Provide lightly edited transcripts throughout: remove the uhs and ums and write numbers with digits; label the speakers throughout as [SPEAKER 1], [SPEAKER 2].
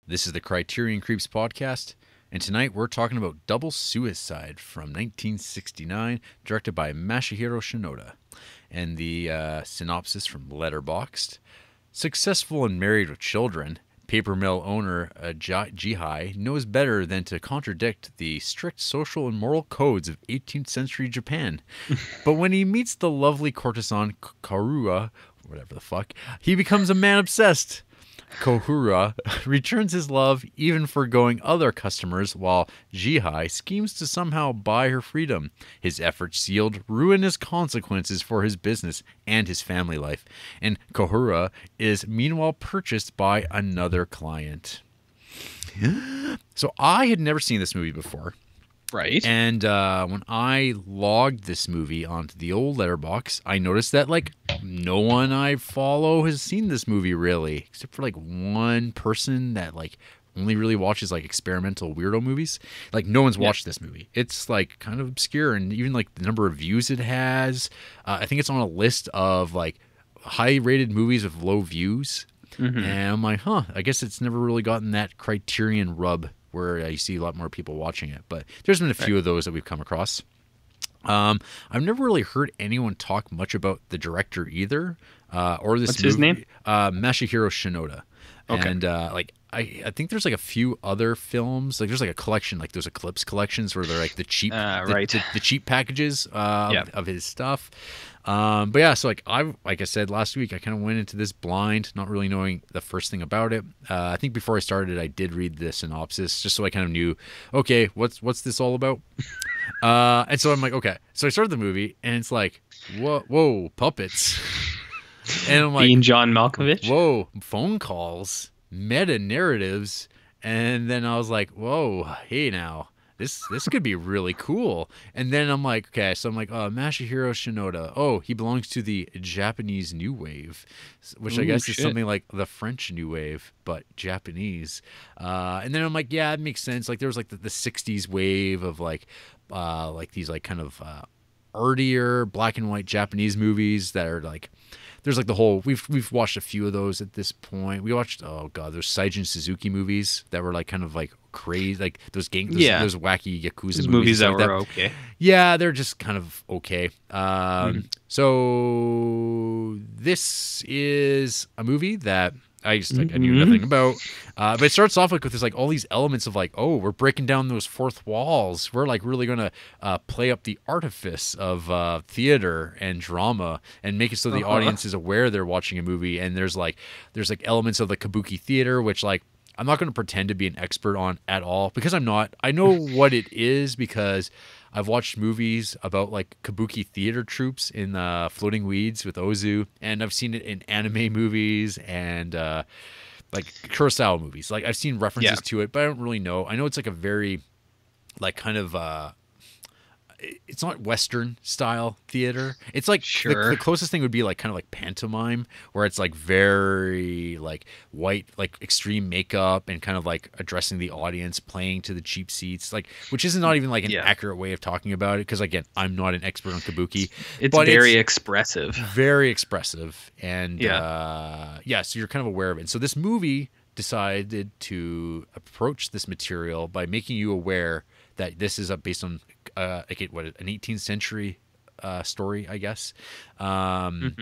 [SPEAKER 1] This is the Criterion Creeps podcast, and tonight we're talking about Double Suicide from 1969, directed by Masahiro Shinoda. And the synopsis from Letterboxd. Successful and married with children, paper mill owner Jihai knows better than to contradict the strict social and moral codes of 18th century Japan. But when he meets the lovely courtesan Karua, whatever the fuck, he becomes a man obsessed. Kohura returns his love even forgoing other customers while Jihai schemes to somehow buy her freedom. His efforts yield ruinous consequences for his business and his family life, and Kohura is meanwhile purchased by another client. So I had never seen this movie before.
[SPEAKER 2] Right.
[SPEAKER 1] And when I logged this movie onto the old letterbox, I noticed that no one I follow has seen this movie really, except for one person that only really watches experimental weirdo movies. No one's watched this movie. It's kind of obscure, and even the number of views it has, I think it's on a list of high rated movies with low views. Mm-hmm. And I'm like, I guess it's never really gotten that Criterion rub where you see a lot more people watching it. But there's been a few of those that we've come across. I've never really heard anyone talk much about the director either, or this
[SPEAKER 2] What's
[SPEAKER 1] movie.
[SPEAKER 2] His name?
[SPEAKER 1] Masahiro Shinoda.
[SPEAKER 2] Okay.
[SPEAKER 1] And I think there's a few other films. There's a collection, those Eclipse collections where they're the cheap, the cheap packages of his stuff. But yeah, so I said last week, I kind of went into this blind, not really knowing the first thing about it. I think before I started, I did read the synopsis just so I kind of knew, okay, what's this all about? And so I'm like, okay. So I started the movie, and it's whoa, puppets. And I'm like,
[SPEAKER 2] Being John Malkovich.
[SPEAKER 1] Whoa, phone calls, meta narratives, and then I was like, whoa, hey now. This could be really cool. And then I'm like, okay, so I'm like, Masahiro Shinoda. Oh, he belongs to the Japanese New Wave, which I guess is something like the French New Wave, but Japanese. And then I'm like, yeah, it makes sense. There was the 60s wave of these kind of artier black and white Japanese movies that are there's the whole we've watched a few of those at this point. We watched those Seijin Suzuki movies that were kind of crazy, those those wacky Yakuza
[SPEAKER 2] those movies that were okay.
[SPEAKER 1] Yeah, they're just kind of okay. So this is a movie that I knew nothing about. But it starts off with this all these elements of we're breaking down those fourth walls. We're really going to play up the artifice of theater and drama and make it so the audience is aware they're watching a movie. And there's elements of the kabuki theater, which I'm not going to pretend to be an expert on at all because I'm not. I know what it is because I've watched movies about kabuki theater troupes in Floating Weeds with Ozu, and I've seen it in anime movies and Kurosawa movies. I've seen references to it, but I don't really know. I know it's a very kind of it's not Western style theater. It's the closest thing would be kind of pantomime, where it's very white, extreme makeup and kind of addressing the audience, playing to the cheap seats, which isn't not even an accurate way of talking about it. Because again, I'm not an expert on kabuki.
[SPEAKER 2] It's very expressive,
[SPEAKER 1] and so you're kind of aware of it. And so this movie decided to approach this material by making you aware that this is based on an 18th century story, I guess. And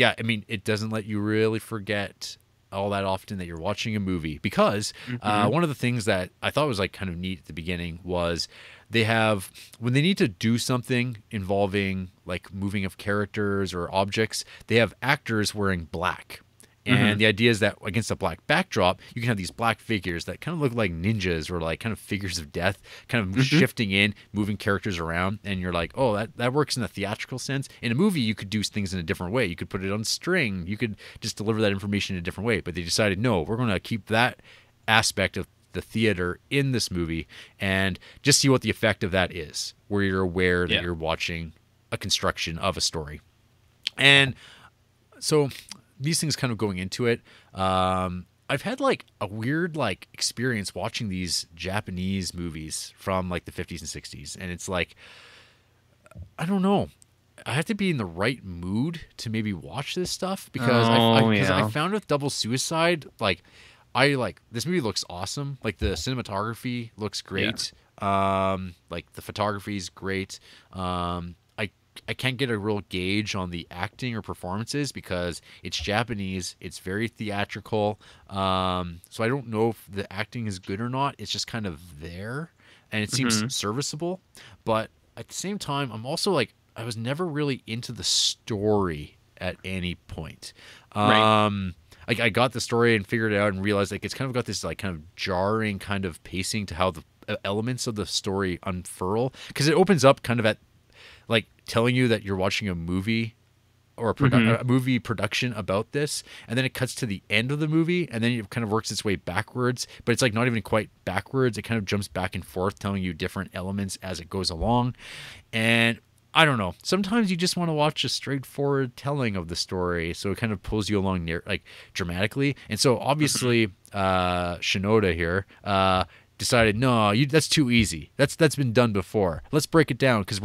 [SPEAKER 1] yeah, I mean, it doesn't let you really forget all that often that you're watching a movie because one of the things that I thought was kind of neat at the beginning was they have, when they need to do something involving moving of characters or objects, they have actors wearing black. And the idea is that against a black backdrop, you can have these black figures that kind of look like ninjas or kind of figures of death, kind of shifting in, moving characters around. And you're like, oh, that works in a theatrical sense. In a movie, you could do things in a different way. You could put it on string. You could just deliver that information in a different way. But they decided, no, we're going to keep that aspect of the theater in this movie and just see what the effect of that is, where you're aware that you're watching a construction of a story. And so these things kind of going into it, I've had a weird experience watching these Japanese movies from the 50s and 60s, and it's I don't know. I have to be in the right mood to maybe watch this stuff because I found with Double Suicide, I like this movie looks awesome. Like the cinematography looks great. Like the photography is great. I can't get a real gauge on the acting or performances because it's Japanese. It's very theatrical. So I don't know if the acting is good or not. It's just kind of there, and it seems serviceable. But at the same time, I'm also like, I was never really into the story at any point. Like I got the story and figured it out and realized like it's kind of got this like kind of jarring kind of pacing to how the elements of the story unfurl, because it opens up kind of at like telling you that you're watching a movie or a movie production about this, and then it cuts to the end of the movie, and then it kind of works its way backwards, but it's like not even quite backwards. It kind of jumps back and forth, telling you different elements as it goes along. And I don't know. Sometimes you just want to watch a straightforward telling of the story, so it kind of pulls you along near, like dramatically. And so obviously, Shinoda here decided, no, that's too easy. That's been done before. Let's break it down because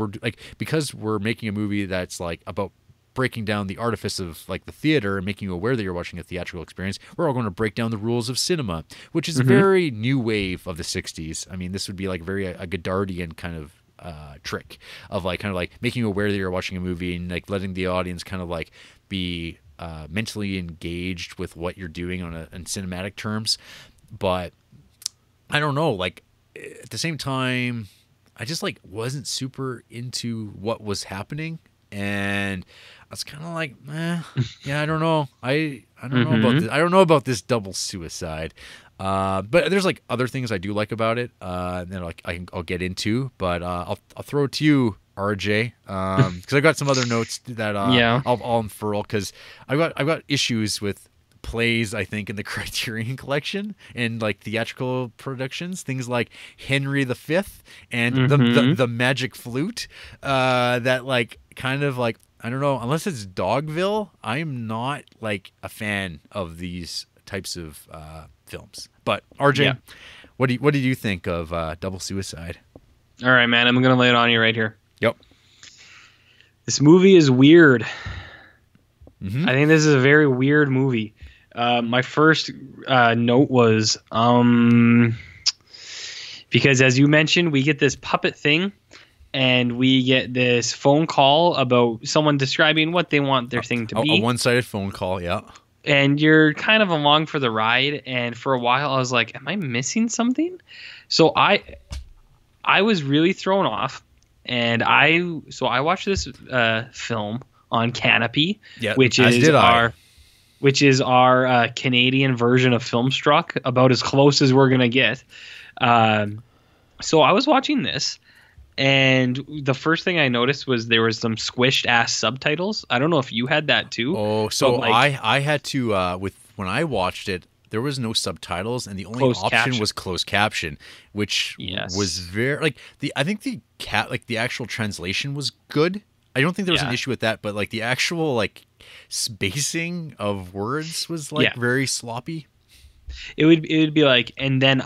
[SPEAKER 1] we're making a movie that's like about breaking down the artifice of like the theater and making you aware that you're watching a theatrical experience. We're all going to break down the rules of cinema, which is very new wave of the 60s. I mean, this would be like very a Godardian kind of trick of like kind of like making you aware that you're watching a movie and like letting the audience kind of like be mentally engaged with what you're doing in cinematic terms. But I don't know, like at the same time, I just like wasn't super into what was happening, and I was kind of like, yeah, I don't know, I don't know about this. I don't know about this double suicide. But there's like other things I do like about it, and then like I'll get into, but I'll throw it to you, RJ, because I got some other notes that I'll unfurl, because I've got issues with plays, I think, in the Criterion Collection and like theatrical productions, things like Henry V and the Magic Flute, that like kind of like, I don't know, unless it's Dogville, I'm not like a fan of these types of films. But RJ, what did you think of Double Suicide?
[SPEAKER 2] All right, man, I'm gonna lay it on you right here.
[SPEAKER 1] Yep.
[SPEAKER 2] This movie is weird. I think this is a very weird movie. My first note was because, as you mentioned, we get this puppet thing, and we get this phone call about someone describing what they want their thing to be.
[SPEAKER 1] A one-sided phone call, yeah.
[SPEAKER 2] And you're kind of along for the ride, and for a while I was like, am I missing something? So I was really thrown off, and I watched this film on Canopy, which is our Canadian version of Filmstruck, about as close as we're gonna get. So I was watching this, and the first thing I noticed was there was some squished ass subtitles. I don't know if you had that too.
[SPEAKER 1] Oh, so I had to when I watched it, there was no subtitles, and the only option was closed caption, which was very I think the actual translation was good. I don't think there was an issue with that, but like the actual like spacing of words was like very sloppy.
[SPEAKER 2] It would be like, and then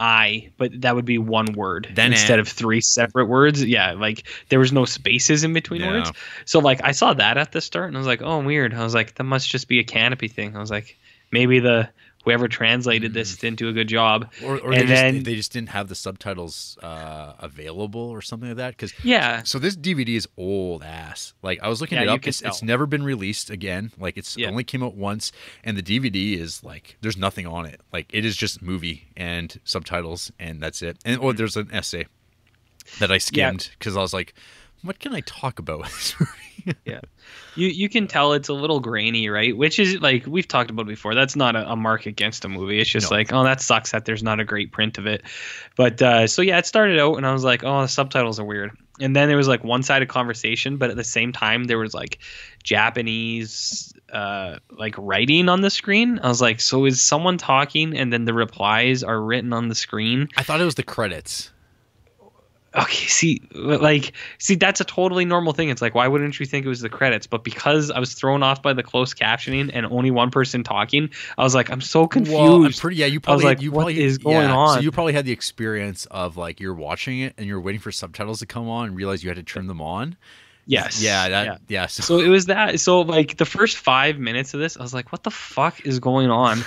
[SPEAKER 2] but that would be one word instead of three separate words. Yeah, like there was no spaces in between words. So like I saw that at the start, and I was like, oh, weird. I was like, that must just be a Canopy thing. I was like, maybe whoever translated this didn't do a good job, or they just didn't have the subtitles available or something like that. Because so this DVD is old ass. Like I was looking it up, it's never been released again. Like it only came out once, and the DVD is like there's nothing on it. Like it is just movie and subtitles, and that's it. And there's an essay that I skimmed because I was like, what can I talk about with this movie? You can tell it's a little grainy, right? Which is like we've talked about before. That's not a mark against a movie. It's just like, oh, that sucks that there's not a great print of it. But it started out, and I was like, oh, the subtitles are weird. And then there was like one-sided conversation, but at the same time there was like Japanese like writing on the screen. I was like, so is someone talking and then the replies are written on the screen?
[SPEAKER 1] I thought it was the credits.
[SPEAKER 2] Okay, see, that's a totally normal thing. It's like, why wouldn't you think it was the credits? But because I was thrown off by the closed captioning and only one person talking, I was like, I'm so confused.
[SPEAKER 1] Well, you probably,
[SPEAKER 2] what is going on?
[SPEAKER 1] So you probably had the experience of like you're watching it and you're waiting for subtitles to come on and realize you had to turn them on.
[SPEAKER 2] Yes.
[SPEAKER 1] Yeah.
[SPEAKER 2] So it was that. So like the first 5 minutes of this, I was like, what the fuck is going on?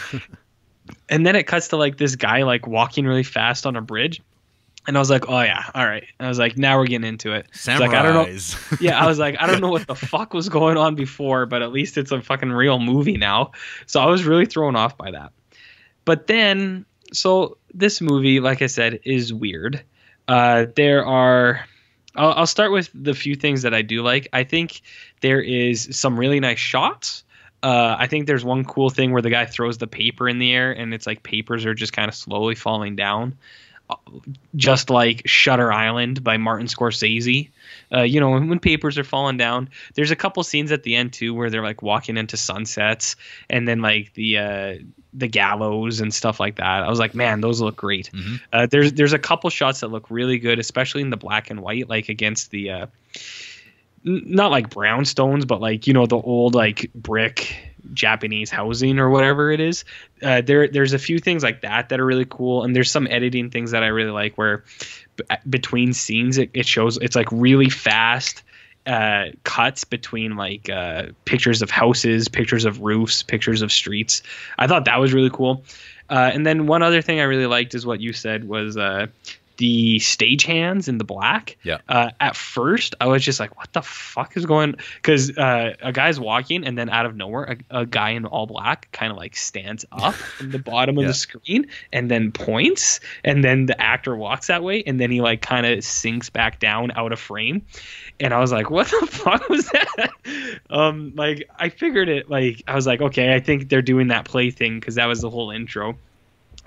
[SPEAKER 2] And then it cuts to like this guy like walking really fast on a bridge. And I was like, oh yeah, all right. I was like, now we're getting into it.
[SPEAKER 1] Samurais.
[SPEAKER 2] Like, I don't know. Yeah, I was like, I don't know what the fuck was going on before, but at least it's a fucking real movie now. So I was really thrown off by that. But then, so this movie, like I said, is weird. There are, I'll start with the few things that I do like. I think there is some really nice shots. I think there's one cool thing where the guy throws the paper in the air and it's like papers are just kind of slowly falling down. Just like Shutter Island by Martin Scorsese. When papers are falling down, there's a couple scenes at the end too where they're like walking into sunsets and then like the gallows and stuff like that. I was like, man, those look great. Mm-hmm. There's a couple shots that look really good, especially in the black and white, like against the not like brownstones, but like, the old like brick Japanese housing or whatever it is. There's a few things like that are really cool, and there's some editing things that I really like where between scenes it shows it's like really fast cuts between like pictures of houses, pictures of roofs, pictures of streets. I thought that was really cool. And then one other thing I really liked is what you said was the stagehands in the black.
[SPEAKER 1] Yeah.
[SPEAKER 2] At first, I was just like, "What the fuck is going?" Because a guy's walking, and then out of nowhere, a guy in all black kind of like stands up in the bottom of the screen, and then points, and then the actor walks that way, and then he like kind of sinks back down out of frame, and I was like, "What the fuck was that?" Like I figured it. Like I was like, "Okay, I think they're doing that play thing," because that was the whole intro.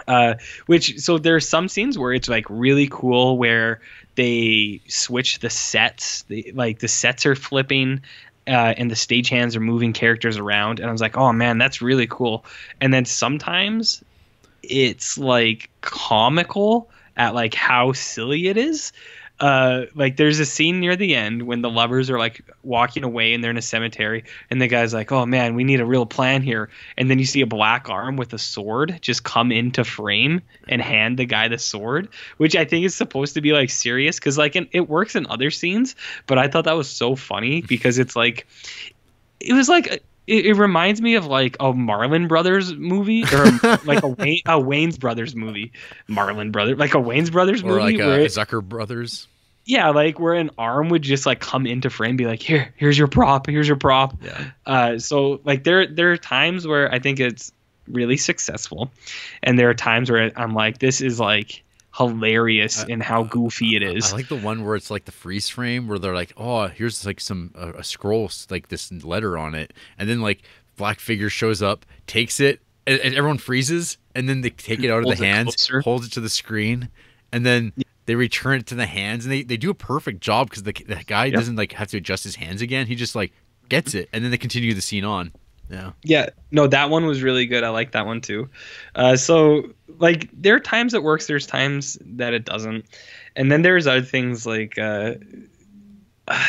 [SPEAKER 2] So there's some scenes where it's like really cool where they switch the sets, the sets are flipping, and the stagehands are moving characters around, and I was like, oh man, that's really cool. And then sometimes it's like comical at like how silly it is. Like there's a scene near the end when the lovers are like walking away and they're in a cemetery and the guy's like, oh man, we need a real plan here. And then you see a black arm with a sword just come into frame and hand the guy the sword, which I think is supposed to be like serious. Cause like it works in other scenes, but I thought that was so funny because it's like, it was like, it reminds me of like a Marlon Brothers movie or like a Wayne's Brothers movie. Marlon Brothers, like a Wayne's Brothers movie.
[SPEAKER 1] Or like a Zucker Brothers.
[SPEAKER 2] Yeah, like where an arm would just like come into frame and be like, here's your prop. Yeah. So like there are times where I think it's really successful. And there are times where I'm like, this is like hilarious in how goofy it is.
[SPEAKER 1] I like the one where it's like the freeze frame where they're like, oh, here's like some a scroll, like this letter on it, and then like black figure shows up, takes it, and everyone freezes, and then they take it out of the hands, holds it to the screen, and then they return it to the hands, and they do a perfect job because the guy doesn't like have to adjust his hands again. He just like gets it, and then they continue the scene on.
[SPEAKER 2] Yeah, no, that one was really good. I like that one too. So like there are times it works, there's times that it doesn't, and then there's other things like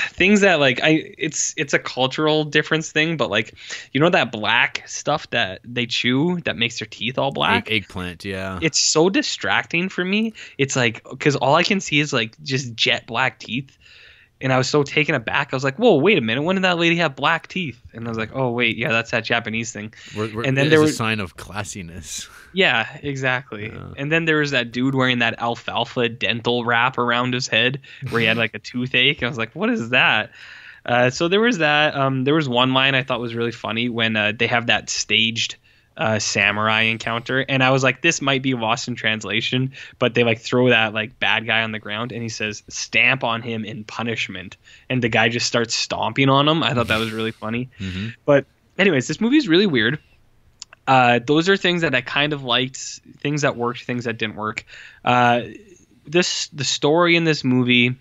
[SPEAKER 2] things that like it's a cultural difference thing, but like that black stuff that they chew that makes their teeth all black,
[SPEAKER 1] eggplant. Yeah,
[SPEAKER 2] it's so distracting for me. It's like because all I can see is like just jet black teeth. And I was so taken aback. I was like, whoa, wait a minute. When did that lady have black teeth? And I was like, oh, wait. Yeah, that's that Japanese thing.
[SPEAKER 1] And then there was a sign of classiness.
[SPEAKER 2] Yeah, exactly. Yeah. And then there was that dude wearing that alfalfa dental wrap around his head where he had like a toothache. I was like, what is that? So there was that. There was one line I thought was really funny when they have that staged samurai encounter, and I was like, this might be lost in translation, but they like throw that like bad guy on the ground and he says stamp on him in punishment, and the guy just starts stomping on him. I thought that was really funny. Mm-hmm. But anyways, this movie is really weird. Those are things that I kind of liked, things that worked, things that didn't work. The story in this movie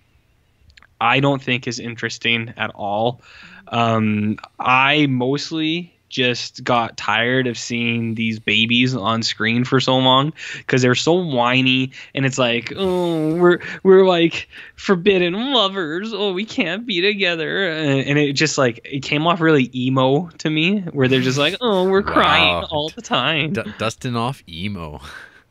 [SPEAKER 2] I don't think is interesting at all. I mostly just got tired of seeing these babies on screen for so long because they're so whiny, and it's like, oh, we're like forbidden lovers, oh, we can't be together, and it just like it came off really emo to me, where they're just like, oh, we're crying all the time.
[SPEAKER 1] Dusting off emo.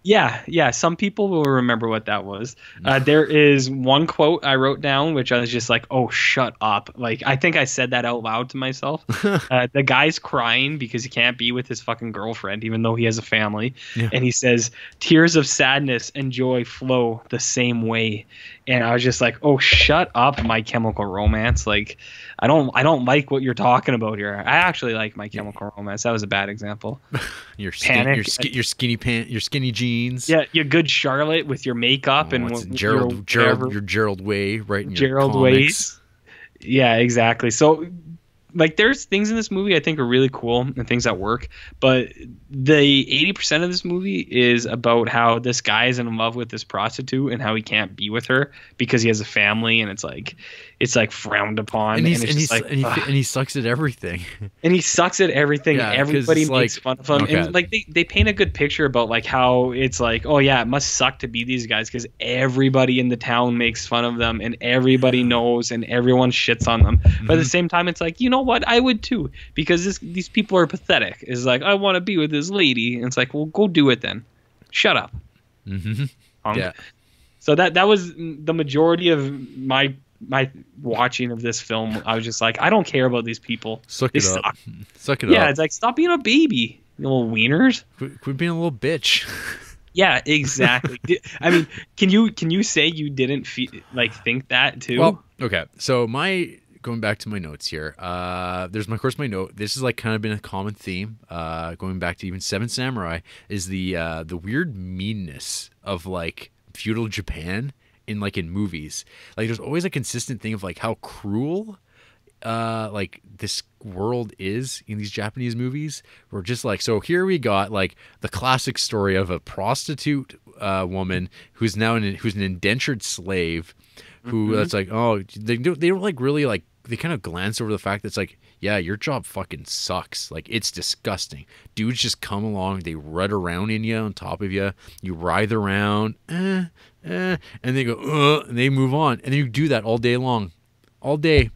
[SPEAKER 2] Yeah. Some people will remember what that was. There is one quote I wrote down, which I was just like, "Oh, shut up!" Like, I think I said that out loud to myself. The guy's crying because he can't be with his fucking girlfriend, even though he has a family.
[SPEAKER 1] Yeah.
[SPEAKER 2] And he says, "Tears of sadness and joy flow the same way." And I was just like, "Oh, shut up, My Chemical Romance!" Like, I don't like what you're talking about here. I actually like My Chemical Romance. That was a bad example.
[SPEAKER 1] Your skinny jeans.
[SPEAKER 2] Yeah, your good Charlotte with your makeup and
[SPEAKER 1] Gerald Way, right? In
[SPEAKER 2] Gerald Ways. Yeah, exactly. So, like, there's things in this movie I think are really cool and things that work, but the 80% of this movie is about how this guy is in love with this prostitute and how he can't be with her because he has a family, and it's like frowned upon,
[SPEAKER 1] and he sucks at everything.
[SPEAKER 2] And he sucks at everything.
[SPEAKER 1] Yeah,
[SPEAKER 2] everybody makes fun of him.
[SPEAKER 1] Okay.
[SPEAKER 2] And like they paint a good picture about like how it's like, oh yeah, it must suck to be these guys because everybody in the town makes fun of them and everybody knows and everyone shits on them. Mm-hmm. But at the same time, it's like, you know what? I would too, because these people are pathetic. It's like, I want to be with this lady. And it's like, well, go do it then. Shut up.
[SPEAKER 1] Mm-hmm.
[SPEAKER 2] Yeah. So that was the majority of my watching of this film. I was just like, I don't care about these people.
[SPEAKER 1] Suck it up.
[SPEAKER 2] Yeah, it's like, stop being a baby, you little wieners.
[SPEAKER 1] Quit being a little bitch.
[SPEAKER 2] Yeah, exactly. I mean, can you say you didn't think that too?
[SPEAKER 1] Well, okay. So going back to my notes here, there's my note. This has like kind of been a common theme, going back to even Seven Samurai, is the weird meanness of like feudal Japan in movies. Like, there's always a consistent thing of like how cruel like this world is in these Japanese movies. We're just like, so here we got like the classic story of a prostitute woman who's now who's an indentured slave, who that's like, oh, they don't like really like, they kind of glance over the fact that it's like, yeah, your job fucking sucks. Like, it's disgusting. Dudes just come along, they rut around in you, on top of you, you writhe around, and they go, and they move on. And then you do that all day long. All day.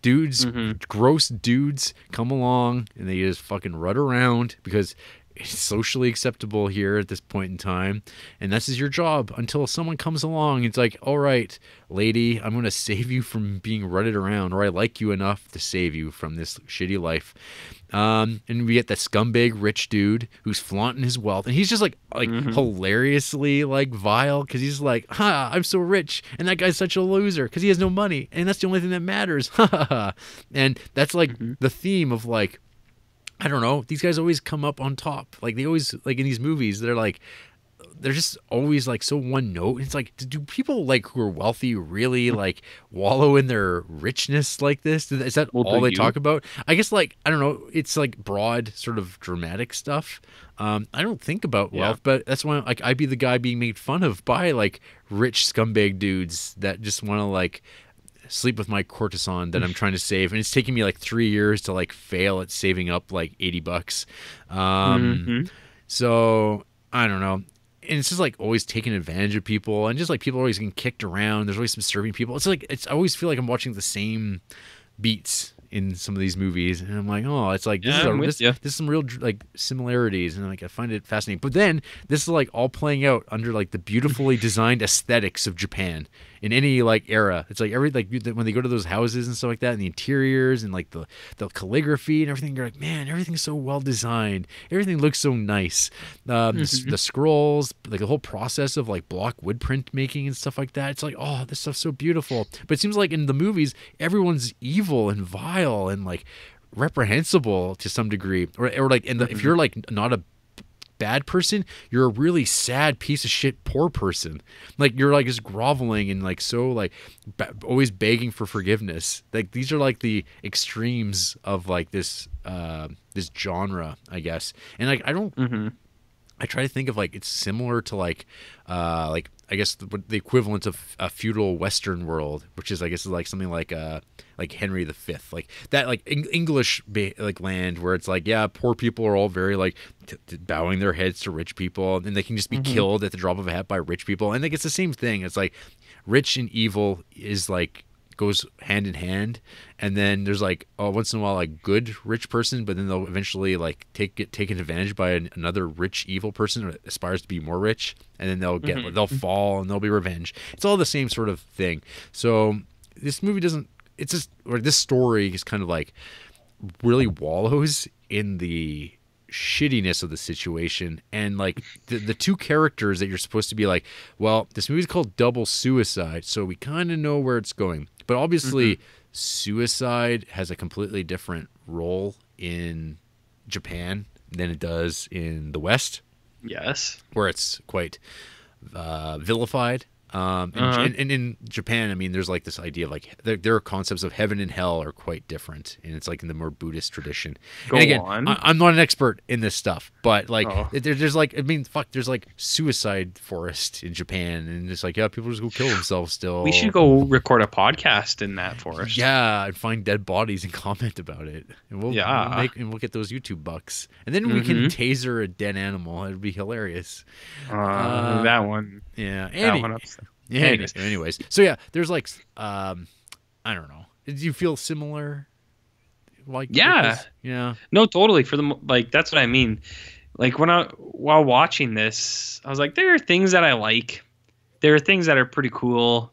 [SPEAKER 1] Dudes, gross dudes come along, and they just fucking rut around because it's socially acceptable here at this point in time, and this is your job until someone comes along and it's like, all right, lady, I'm going to save you from being rutted around, or I like you enough to save you from this shitty life. And we get that scumbag rich dude who's flaunting his wealth, and he's just like hilariously like vile, because he's like, ha, I'm so rich, and that guy's such a loser because he has no money, and that's the only thing that matters. And that's like the theme of like, I don't know, these guys always come up on top. Like, they always, like in these movies, they're just always like so one note. It's like, do people like who are wealthy really like wallow in their richness like this? Is that all they talk about? I guess, like, I don't know, it's like broad sort of dramatic stuff. I don't think about wealth, but that's why like I'd be the guy being made fun of by like rich scumbag dudes that just want to like sleep with my courtesan that I'm trying to save, and it's taking me like 3 years to like fail at saving up like $80. So I don't know, and it's just like always taking advantage of people, and just like people are always getting kicked around. There's always some serving people. It's like, I always feel like I'm watching the same beats in some of these movies, and I'm like, oh, it's like this is some real like similarities, and like I find it fascinating. But then this is like all playing out under like the beautifully designed aesthetics of Japan in any like era. It's like when they go to those houses and stuff like that, and the interiors and like the calligraphy and everything, you're like, man, everything's so well designed. Everything looks so nice. The scrolls, like the whole process of like block wood print making and stuff like that. It's like, oh, this stuff's so beautiful. But it seems like in the movies, everyone's evil and vile and like reprehensible to some degree, or like if you're like not a bad person, you're a really sad piece of shit poor person. Like, you're like just groveling and like so like always begging for forgiveness. Like, these are like the extremes of like this this genre, I guess. And like I try to think of like, it's similar to like I guess the equivalent of a feudal Western world, which is, I guess, like something like Henry V, like that, like English like land where it's like, yeah, poor people are all very like bowing their heads to rich people, and they can just be killed at the drop of a hat by rich people. And like, it's the same thing. It's like rich and evil is like goes hand in hand, and then there's like once in a while like good rich person, but then they'll eventually like taken advantage by another rich evil person who aspires to be more rich, and then they'll fall and there'll be revenge. It's all the same sort of thing. So this movie doesn't. It's just, or this story is kind of like really wallows in the shittiness of the situation, and like the two characters that you're supposed to be like, well, this movie's called Double Suicide, so we kind of know where it's going, but obviously suicide has a completely different role in Japan than it does in the West.
[SPEAKER 2] Yes,
[SPEAKER 1] where it's quite vilified. And in Japan, I mean, there's like this idea of like their concepts of heaven and hell are quite different, and it's like in the more Buddhist tradition.
[SPEAKER 2] Go
[SPEAKER 1] and again,
[SPEAKER 2] on.
[SPEAKER 1] I'm not an expert in this stuff, but like there's like, I mean, fuck, there's like suicide forest in Japan, and it's like, yeah, people just go kill themselves still.
[SPEAKER 2] We should go record a podcast in that forest.
[SPEAKER 1] Yeah, and find dead bodies and comment about it, and we'll get those YouTube bucks, and then we can taser a dead animal. It'd be hilarious.
[SPEAKER 2] That one.
[SPEAKER 1] Yeah.
[SPEAKER 2] That one upset.
[SPEAKER 1] Yeah. Anyways, so yeah, there's like, I don't know. Did you feel similar? Like,
[SPEAKER 2] yeah. No, totally. For the like, that's what I mean. Like while watching this, I was like, there are things that I like. There are things that are pretty cool.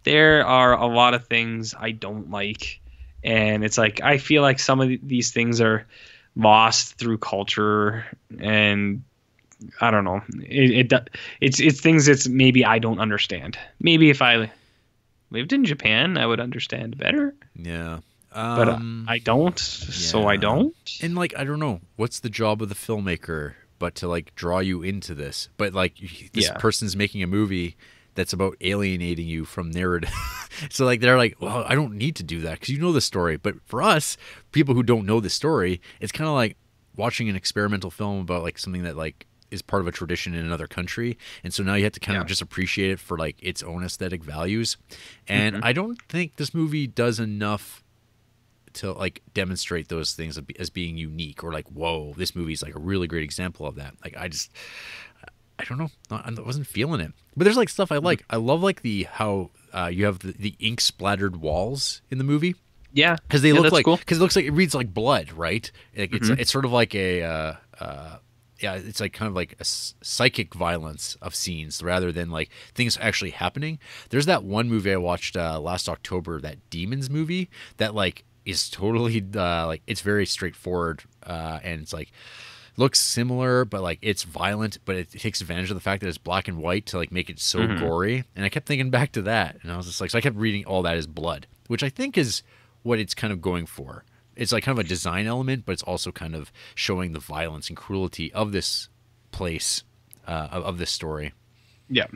[SPEAKER 2] There are a lot of things I don't like, and it's like I feel like some of these things are lost through culture, and I don't know. It's things that's maybe I don't understand. Maybe if I lived in Japan, I would understand better.
[SPEAKER 1] Yeah.
[SPEAKER 2] But I don't, so I don't.
[SPEAKER 1] And like, I don't know, what's the job of the filmmaker but to like draw you into this? But like, this person's making a movie that's about alienating you from narrative. So like, they're like, well, I don't need to do that because you know the story. But for us, people who don't know the story, it's kind of like watching an experimental film about like something that like is part of a tradition in another country, and so now you have to kind of just appreciate it for like its own aesthetic values. And I don't think this movie does enough to like demonstrate those things as being unique, or like, whoa, this movie's like a really great example of that. Like, I don't know, I wasn't feeling it. But there's like stuff I like. I love like how you have the ink splattered walls in the movie.
[SPEAKER 2] Yeah,
[SPEAKER 1] because they look like,
[SPEAKER 2] cool.
[SPEAKER 1] because it looks like it reads like blood, right? Like it's sort of like a it's like kind of like a psychic violence of scenes rather than like things actually happening. There's that one movie I watched last October, that Demons movie, that like is totally like, it's very straightforward, and it's like looks similar, but like it's violent, but it takes advantage of the fact that it's black and white to like make it so gory. And I kept thinking back to that, and I was just like, so I kept reading all that as blood, which I think is what it's kind of going for. It's like kind of a design element, but it's also kind of showing the violence and cruelty of this place, of this story.
[SPEAKER 2] Yeah.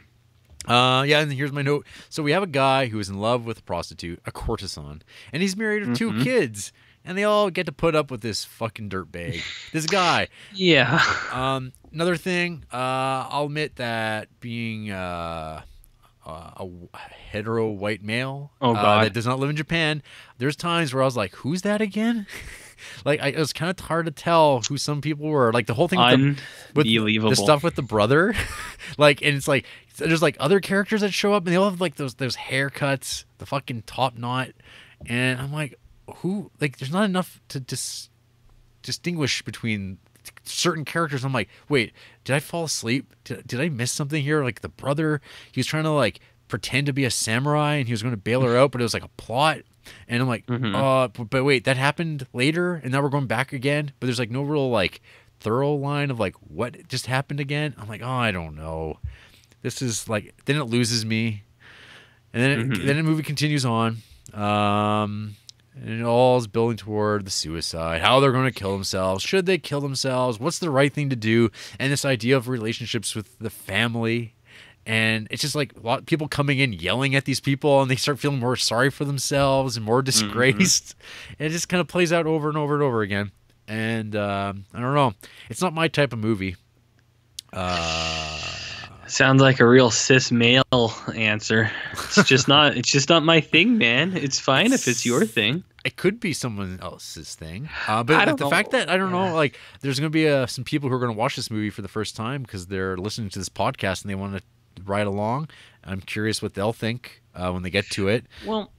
[SPEAKER 1] And here's my note. So we have a guy who is in love with a prostitute, a courtesan, and he's married with 2 kids, and they all get to put up with this fucking dirtbag. This guy.
[SPEAKER 2] Yeah.
[SPEAKER 1] Another thing, I'll admit that being a hetero white male that does not live in Japan, there's times where I was like, who's that again? Like, it was kind of hard to tell who some people were. Like the whole thing with the stuff with the brother, like, and it's like there's like other characters that show up and they all have like those haircuts, the fucking top knot, and I'm like, who? Like, there's not enough to distinguish between certain characters. I'm like, wait, did I fall asleep? Did I miss something here? Like the brother, he was trying to like pretend to be a samurai and he was going to bail her out, but it was like a plot. And I'm like, but wait, that happened later, and now we're going back again. But there's like no real like thorough line of like what just happened again. I'm like, oh, I don't know. This is like, then it loses me, and then the movie continues on, and it all is building toward the suicide. How they're going to kill themselves? Should they kill themselves? What's the right thing to do? And this idea of relationships with the family. And it's just like a lot of people coming in yelling at these people, and they start feeling more sorry for themselves and more disgraced. And it just kind of plays out over and over and over again. And I don't know. It's not my type of movie.
[SPEAKER 2] Sounds like a real cis male answer. It's just not. It's just not my thing, man. It's fine if it's your thing.
[SPEAKER 1] It could be someone else's thing, but the fact that I don't know, like, there's going to be some people who are going to watch this movie for the first time because they're listening to this podcast and they want to ride along. I'm curious what they'll think when they get to it.
[SPEAKER 2] Well,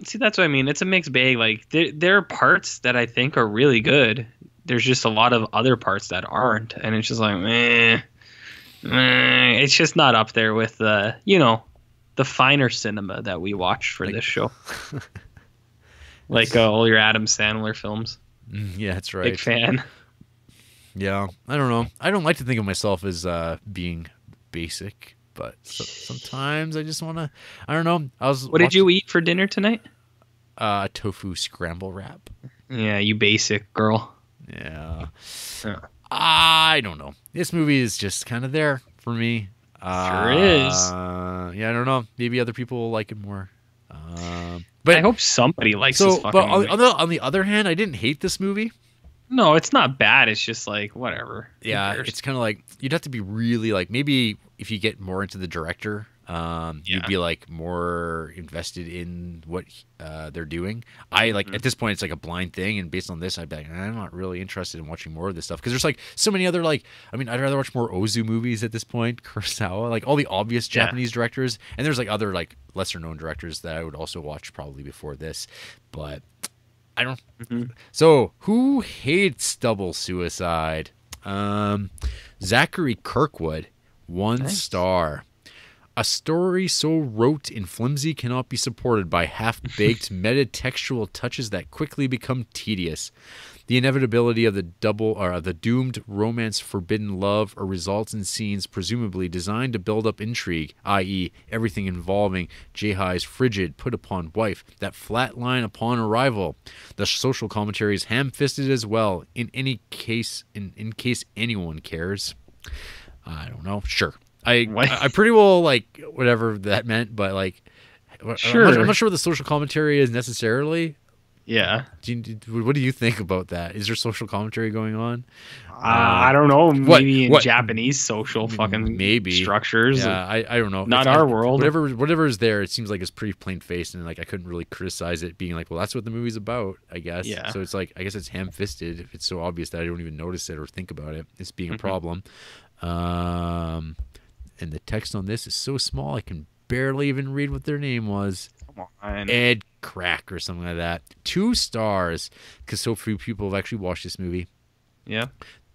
[SPEAKER 2] See, that's what I mean. It's a mixed bag. Like there are parts that I think are really good. There's just a lot of other parts that aren't, and it's just like, it's just not up there with the finer cinema that we watch for this show. Like all your Adam Sandler films.
[SPEAKER 1] Yeah, that's right.
[SPEAKER 2] Big fan.
[SPEAKER 1] Yeah, I don't know. I don't like to think of myself as being basic, but sometimes I just want to. I don't know.
[SPEAKER 2] What did you eat for dinner tonight?
[SPEAKER 1] Tofu scramble wrap.
[SPEAKER 2] Yeah, you basic girl.
[SPEAKER 1] Yeah. I don't know. This movie is just kind of there for me.
[SPEAKER 2] Sure is.
[SPEAKER 1] Yeah, I don't know. Maybe other people will like it more. But
[SPEAKER 2] I hope somebody likes this fucking movie.
[SPEAKER 1] On the other hand, I didn't hate this movie.
[SPEAKER 2] No, it's not bad. It's just like, whatever.
[SPEAKER 1] Yeah, it's kind of like, you'd have to be really like, maybe if you get more into the director, you'd be like more invested in what they're doing. I like at this point, it's like a blind thing. And based on this, I'd be like, I'm not really interested in watching more of this stuff. Because there's like so many other, like, I mean, I'd rather watch more Ozu movies at this point, Kurosawa, like all the obvious Japanese directors. And there's like other like lesser known directors that I would also watch probably before this. But I don't. So, who hates double suicide? Zachary Kirkwood, 1 star. A story so rote and flimsy cannot be supported by half-baked metatextual touches that quickly become tedious. The inevitability of the doomed romance forbidden love or results in scenes presumably designed to build up intrigue, i.e. everything involving Jehai's frigid put upon wife, that flat line upon arrival. The social commentary is ham-fisted as well, in case anyone cares. I don't know. Sure. I pretty well like whatever that meant, but like,
[SPEAKER 2] sure.
[SPEAKER 1] I'm not sure what the social commentary is necessarily.
[SPEAKER 2] Yeah.
[SPEAKER 1] What do you think about that? Is there social commentary going on?
[SPEAKER 2] I don't know. Maybe in Japanese social fucking structures.
[SPEAKER 1] Yeah, I don't know.
[SPEAKER 2] Not our world.
[SPEAKER 1] Whatever is there, it seems like it's pretty plain faced, and like I couldn't really criticize it being like, well, that's what the movie's about, I guess.
[SPEAKER 2] Yeah.
[SPEAKER 1] So it's like, I guess it's ham fisted if it's so obvious that I don't even notice it or think about it. It's being a problem. And the text on this is so small I can barely even read what their name was. Come on. Ed Crack or something like that. 2 stars, because so few people have actually watched this movie.
[SPEAKER 2] Yeah.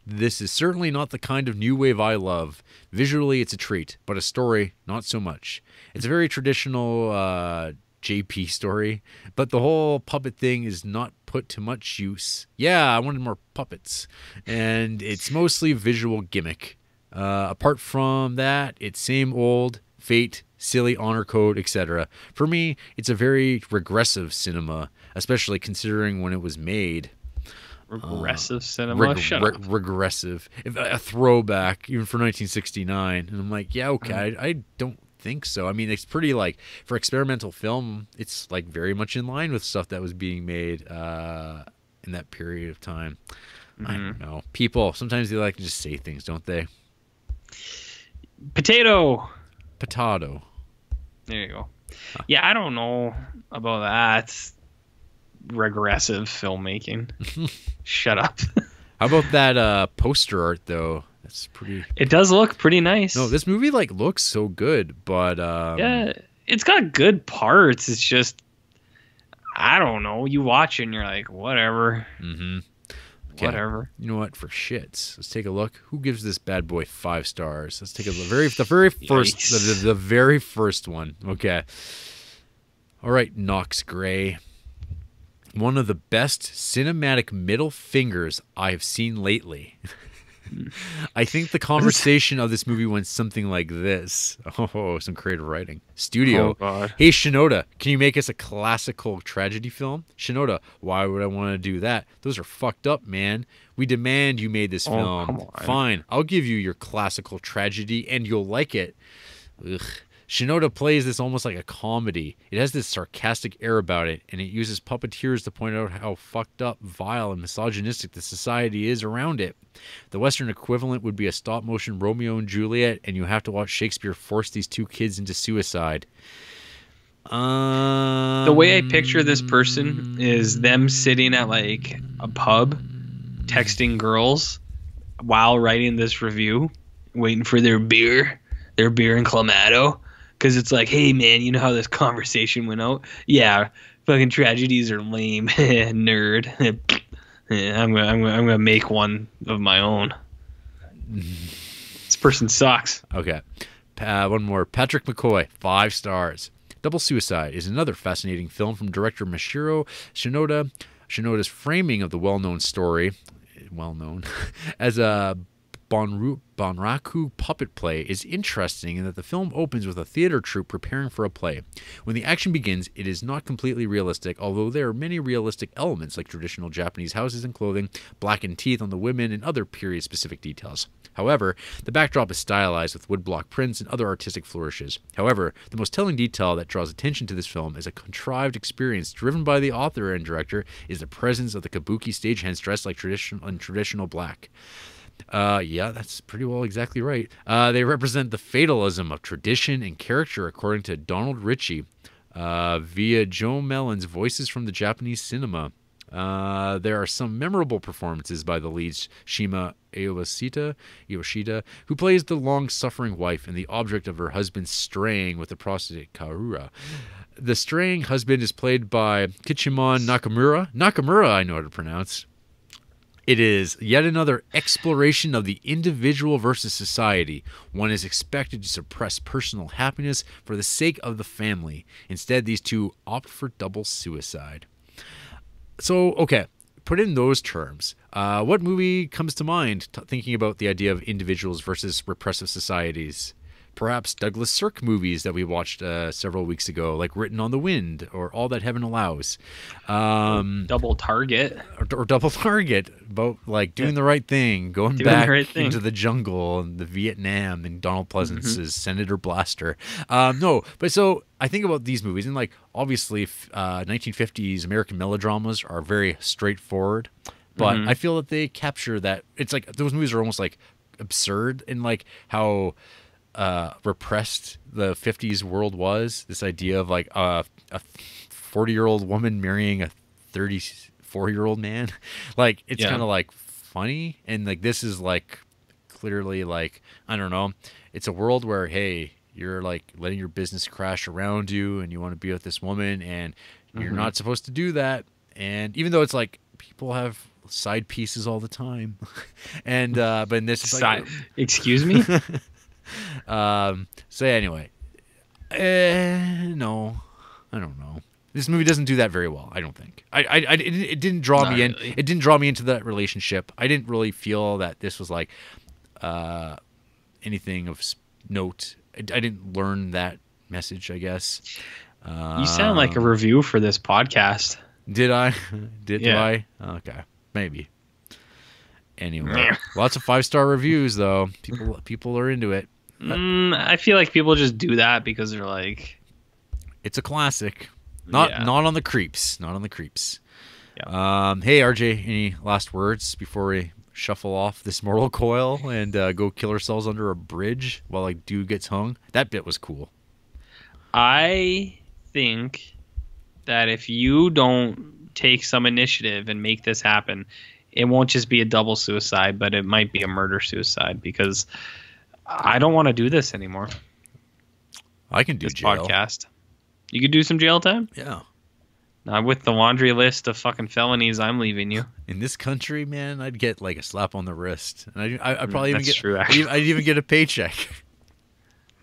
[SPEAKER 1] This is certainly not the kind of new wave I love. Visually, it's a treat, but a story, not so much. It's a very traditional JP story, but the whole puppet thing is not put to much use. Yeah, I wanted more puppets. And it's mostly visual gimmick. Apart from that, it's same old, fate, silly honor code, etc. For me, it's a very regressive cinema, especially considering when it was made.
[SPEAKER 2] Regressive cinema? Shut up.
[SPEAKER 1] Regressive. A throwback, even for 1969. And I'm like, yeah, okay, I don't think so. I mean, it's pretty, like, for experimental film, it's, like, very much in line with stuff that was being made in that period of time. I don't know. People, sometimes they like to just say things, don't they?
[SPEAKER 2] Potato.
[SPEAKER 1] There
[SPEAKER 2] you go. Yeah, I don't know about that. Regressive filmmaking. Shut up.
[SPEAKER 1] How about that poster art though? That's pretty.
[SPEAKER 2] It does look pretty nice.
[SPEAKER 1] No, this movie like looks so good, but
[SPEAKER 2] yeah, it's got good parts. It's just, I don't know. You watch it and you're like, whatever. Okay. Whatever.
[SPEAKER 1] You know what? For shits, let's take a look. Who gives this bad boy 5 stars? Let's take the very first one. Okay. All right, Knox Gray. One of the best cinematic middle fingers I have seen lately. I think the conversation of this movie went something like this. Oh, some creative writing. Studio.
[SPEAKER 2] Oh, God.
[SPEAKER 1] Hey, Shinoda, can you make us a classical tragedy film? Shinoda, why would I want to do that? Those are fucked up, man. We demand you made this film.
[SPEAKER 2] Come on.
[SPEAKER 1] Fine, I'll give you your classical tragedy and you'll like it. Ugh. Shinoda plays this almost like a comedy. It has this sarcastic air about it, and it uses puppeteers to point out how fucked up, vile, and misogynistic the society is around it. The Western equivalent would be a stop-motion Romeo and Juliet, and you have to watch Shakespeare force these 2 kids into suicide.
[SPEAKER 2] The way I picture this person is them sitting at like a pub, texting girls while writing this review, waiting for their beer and Clamato. Because it's like, hey, man, you know how this conversation went out? Yeah, Fucking tragedies are lame, nerd. Yeah, I'm gonna make one of my own. This person sucks.
[SPEAKER 1] Okay, one more. Patrick McCoy, 5 stars. Double Suicide is another fascinating film from director Masahiro Shinoda. Shinoda's framing of the well-known story, as a Bonraku puppet play is interesting in that the film opens with a theater troupe preparing for a play. When the action begins, it is not completely realistic, although there are many realistic elements like traditional Japanese houses and clothing, blackened teeth on the women, and other period-specific details. However, the backdrop is stylized with woodblock prints and other artistic flourishes. However, the most telling detail that draws attention to this film as a contrived experience driven by the author and director is the presence of the kabuki stagehands dressed like traditional black. Yeah, that's pretty well exactly right. They represent the fatalism of tradition and character, according to Donald Ritchie, via Joe Mellon's Voices from the Japanese Cinema. There are some memorable performances by the leads Shima Yoshida, who plays the long-suffering wife and the object of her husband's straying with the prostitute Karura. The straying husband is played by Kichimon Nakamura. Nakamura, I know how to pronounce. It is yet another exploration of the individual versus society. One is expected to suppress personal happiness for the sake of the family. Instead, these two opt for double suicide. So, okay, put in those terms. What movie comes to mind thinking about the idea of individuals versus repressive societies? Perhaps Douglas Sirk movies that we watched several weeks ago, like Written on the Wind or All That Heaven Allows.
[SPEAKER 2] Double Target.
[SPEAKER 1] Or Double Target, about like doing the right thing, going back into the jungle and the Vietnam and Donald Pleasance's Senator Blaster. No, but so I think about these movies and like obviously 1950s American melodramas are very straightforward, but I feel that they capture that. It's like those movies are almost like absurd in like how repressed the 50s world was. This idea of like a 40-year-old woman marrying a 34-year-old man. Like it's kind of like funny, and like this is like clearly like, I don't know, it's a world where hey, you're like letting your business crash around you and you want to be with this woman and you're not supposed to do that. And even though it's like people have side pieces all the time and but in this is like,
[SPEAKER 2] excuse me.
[SPEAKER 1] So anyway, no, I don't know. This movie doesn't do that very well. I don't think. It didn't draw me in. Really. It didn't draw me into that relationship. I didn't really feel that this was like anything of note. I didn't learn that message, I guess.
[SPEAKER 2] You sound like a review for this podcast.
[SPEAKER 1] Did I? Do I? Okay, maybe. Anyway, lots of 5-star reviews though. People are into it.
[SPEAKER 2] I feel like people just do that because they're like,
[SPEAKER 1] it's a classic. Not on the creeps. Not on the creeps.
[SPEAKER 2] Yeah.
[SPEAKER 1] Hey RJ, any last words before we shuffle off this mortal coil and go kill ourselves under a bridge while like dude gets hung? That bit was cool.
[SPEAKER 2] I think that if you don't take some initiative and make this happen, it won't just be a double suicide, but it might be a murder suicide because I don't want to do this anymore.
[SPEAKER 1] I can do
[SPEAKER 2] this
[SPEAKER 1] jail.
[SPEAKER 2] Podcast. You could do some jail time?
[SPEAKER 1] Yeah.
[SPEAKER 2] Not with the laundry list of fucking felonies I'm leaving you.
[SPEAKER 1] In this country, man, I'd get like a slap on the wrist. And I'd probably even get
[SPEAKER 2] true,
[SPEAKER 1] I'd even get a paycheck.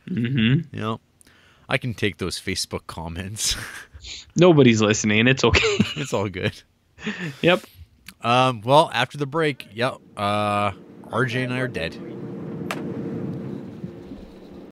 [SPEAKER 2] You
[SPEAKER 1] know, I can take those Facebook comments.
[SPEAKER 2] Nobody's listening. It's okay.
[SPEAKER 1] It's all good.
[SPEAKER 2] Yep.
[SPEAKER 1] Well, after the break, RJ and I are dead.